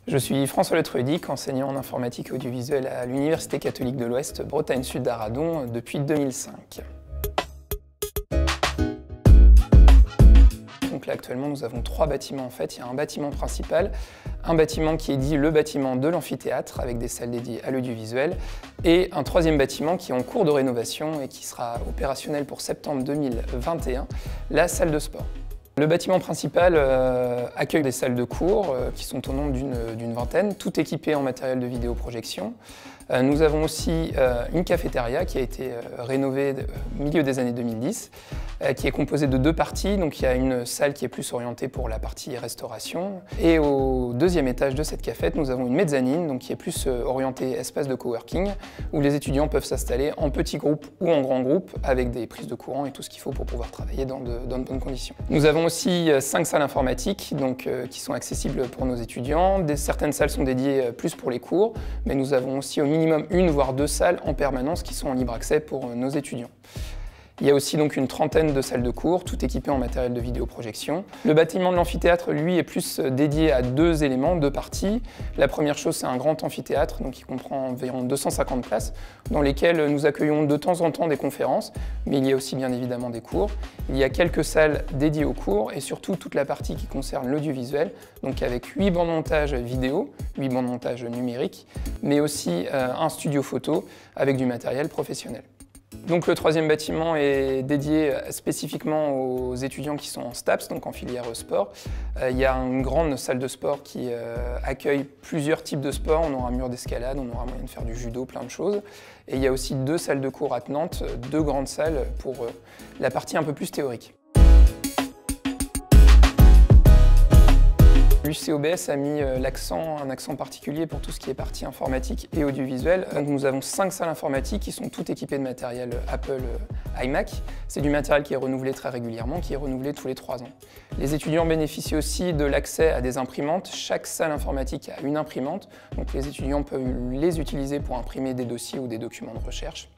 Je suis François Le Truedic, enseignant en informatique et audiovisuel à l'Université catholique de l'Ouest, Bretagne Sud d'Arradon, depuis 2005. Donc là, actuellement, nous avons 3 bâtiments en fait. Il y a un bâtiment principal, un bâtiment qui est dit le bâtiment de l'amphithéâtre, avec des salles dédiées à l'audiovisuel, et un 3e bâtiment qui est en cours de rénovation et qui sera opérationnel pour septembre 2021, la salle de sport. Le bâtiment principal accueille des salles de cours qui sont au nombre d'une vingtaine, toutes équipées en matériel de vidéoprojection. Nous avons aussi une cafétéria qui a été rénovée au milieu des années 2010, qui est composée de 2 parties. Donc il y a une salle qui est plus orientée pour la partie restauration. Et au 2e étage de cette cafette, nous avons une mezzanine, donc qui est plus orientée espace de coworking, où les étudiants peuvent s'installer en petits groupes ou en grands groupes, avec des prises de courant et tout ce qu'il faut pour pouvoir travailler dans de bonnes conditions. Nous avons aussi 5 salles informatiques qui sont accessibles pour nos étudiants. Certaines salles sont dédiées plus pour les cours, mais nous avons aussi au minimum 1 voire 2 salles en permanence qui sont en libre accès pour nos étudiants. Il y a aussi donc une trentaine de salles de cours, toutes équipées en matériel de vidéoprojection. Le bâtiment de l'amphithéâtre, lui, est plus dédié à 2 éléments, 2 parties. La première chose, c'est un grand amphithéâtre, donc qui comprend environ 250 places, dans lesquelles nous accueillons de temps en temps des conférences, mais il y a aussi bien évidemment des cours. Il y a quelques salles dédiées aux cours et surtout toute la partie qui concerne l'audiovisuel, donc avec 8 bancs de montage vidéo, 8 bancs de montage numérique, mais aussi un studio photo avec du matériel professionnel. Donc le 3e bâtiment est dédié spécifiquement aux étudiants qui sont en STAPS, donc en filière sport. Il y a une grande salle de sport qui accueille plusieurs types de sports. On aura un mur d'escalade, on aura moyen de faire du judo, plein de choses. Et il y a aussi 2 salles de cours attenantes, 2 grandes salles pour la partie un peu plus théorique. L'UCOBS a mis un accent particulier pour tout ce qui est partie informatique et audiovisuel. Donc nous avons 5 salles informatiques qui sont toutes équipées de matériel Apple iMac. C'est du matériel qui est renouvelé très régulièrement, qui est renouvelé tous les 3 ans. Les étudiants bénéficient aussi de l'accès à des imprimantes. Chaque salle informatique a une imprimante, donc les étudiants peuvent les utiliser pour imprimer des dossiers ou des documents de recherche.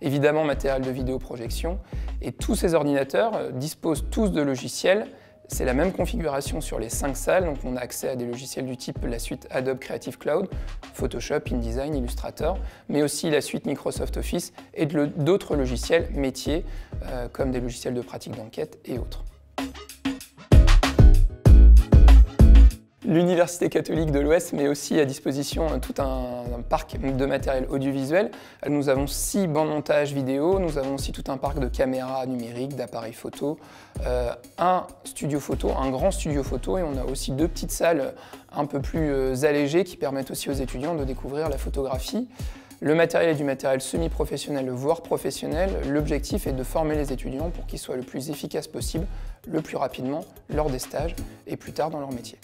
Évidemment, matériel de vidéoprojection. Et tous ces ordinateurs disposent tous de logiciels. C'est la même configuration sur les 5 salles, donc on a accès à des logiciels du type la suite Adobe Creative Cloud, Photoshop, InDesign, Illustrator, mais aussi la suite Microsoft Office et d'autres logiciels métiers, comme des logiciels de pratique d'enquête et autres. L'Université catholique de l'Ouest met aussi à disposition tout un parc de matériel audiovisuel. Nous avons 6 bancs de montage vidéo, nous avons aussi tout un parc de caméras numériques, d'appareils photo, un studio photo, un grand studio photo, et on a aussi 2 petites salles un peu plus allégées qui permettent aussi aux étudiants de découvrir la photographie. Le matériel est du matériel semi-professionnel, voire professionnel. L'objectif est de former les étudiants pour qu'ils soient le plus efficaces possible, le plus rapidement, lors des stages et plus tard dans leur métier.